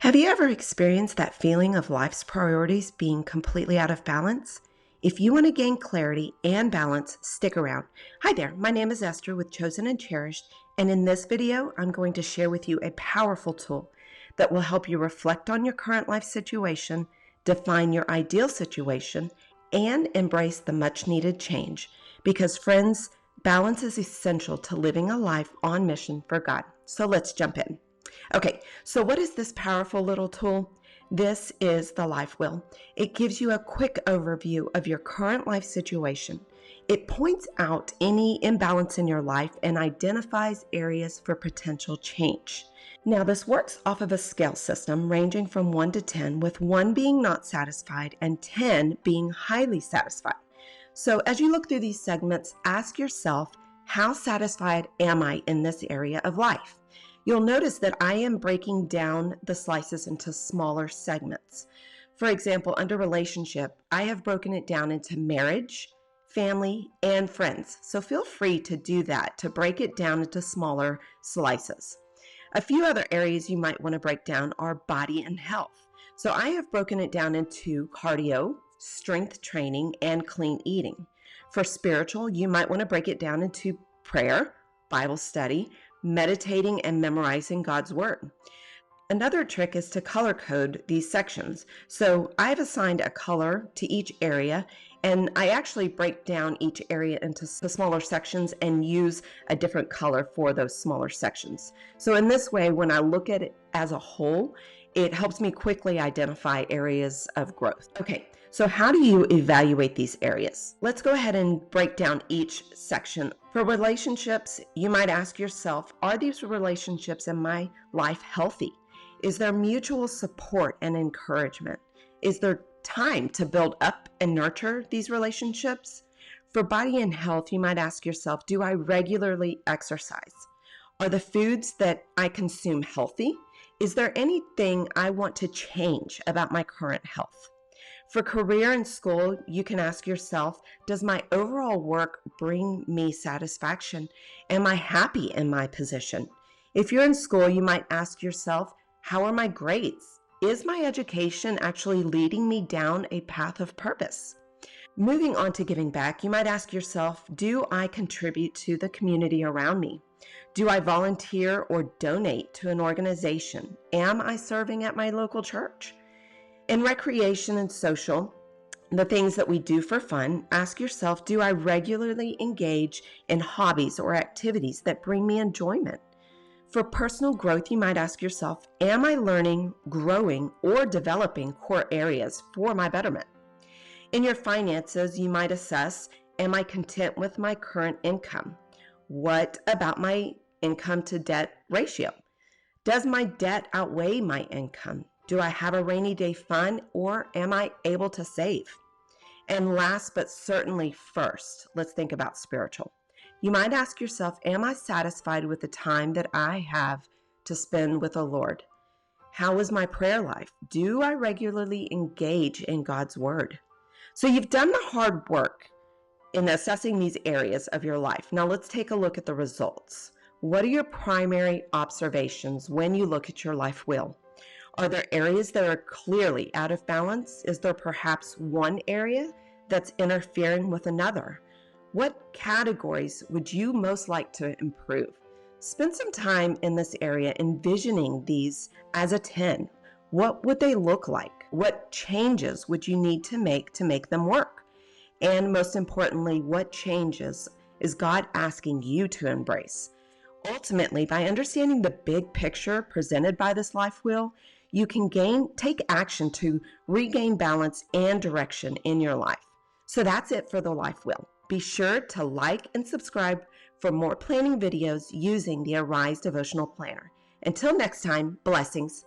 Have you ever experienced that feeling of life's priorities being completely out of balance? If you want to gain clarity and balance, stick around. Hi there, my name is Esther with Chosen and Cherished, and in this video, I'm going to share with you a powerful tool that will help you reflect on your current life situation, define your ideal situation, and embrace the much needed change. Because friends, balance is essential to living a life on mission for God. So let's jump in. Okay, so what is this powerful little tool? This is the Life Wheel. It gives you a quick overview of your current life situation. It points out any imbalance in your life and identifies areas for potential change. Now, this works off of a scale system ranging from 1 to 10, with 1 being not satisfied and 10 being highly satisfied. So as you look through these segments, ask yourself, how satisfied am I in this area of life? You'll notice that I am breaking down the slices into smaller segments. For example, under relationship, I have broken it down into marriage, family, and friends. So feel free to do that, to break it down into smaller slices. A few other areas you might want to break down are body and health. So I have broken it down into cardio, strength training, and clean eating. For spiritual, you might want to break it down into prayer, Bible study, meditating, and memorizing God's Word. Another trick is to color code these sections. So I've assigned a color to each area, and I actually break down each area into smaller sections and use a different color for those smaller sections. So in this way, when I look at it as a whole, it helps me quickly identify areas of growth. Okay, so how do you evaluate these areas? Let's go ahead and break down each section. For relationships, you might ask yourself, are these relationships in my life healthy? Is there mutual support and encouragement? Is there time to build up and nurture these relationships? For body and health, you might ask yourself, do I regularly exercise? Are the foods that I consume healthy? Is there anything I want to change about my current health? For career and school, you can ask yourself, does my overall work bring me satisfaction? Am I happy in my position? If you're in school, you might ask yourself, how are my grades? Is my education actually leading me down a path of purpose? Moving on to giving back, you might ask yourself, do I contribute to the community around me? Do I volunteer or donate to an organization? Am I serving at my local church? In recreation and social, the things that we do for fun, ask yourself, do I regularly engage in hobbies or activities that bring me enjoyment? For personal growth, you might ask yourself, am I learning, growing, or developing core areas for my betterment? In your finances, you might assess, am I content with my current income? What about my income to debt ratio? Does my debt outweigh my income? Do I have a rainy day fund, or am I able to save? And last but certainly first, let's think about spiritual. You might ask yourself, am I satisfied with the time that I have to spend with the Lord? How is my prayer life? Do I regularly engage in God's Word? So you've done the hard work in assessing these areas of your life. Now let's take a look at the results. What are your primary observations when you look at your life wheel? Are there areas that are clearly out of balance? Is there perhaps one area that's interfering with another? What categories would you most like to improve? Spend some time in this area envisioning these as a 10. What would they look like? What changes would you need to make them work? And most importantly, what changes is God asking you to embrace? Ultimately, by understanding the big picture presented by this life wheel, you can take action to regain balance and direction in your life. So that's it for the life wheel. Be sure to like and subscribe for more planning videos using the Arise Devotional Planner. Until next time, blessings.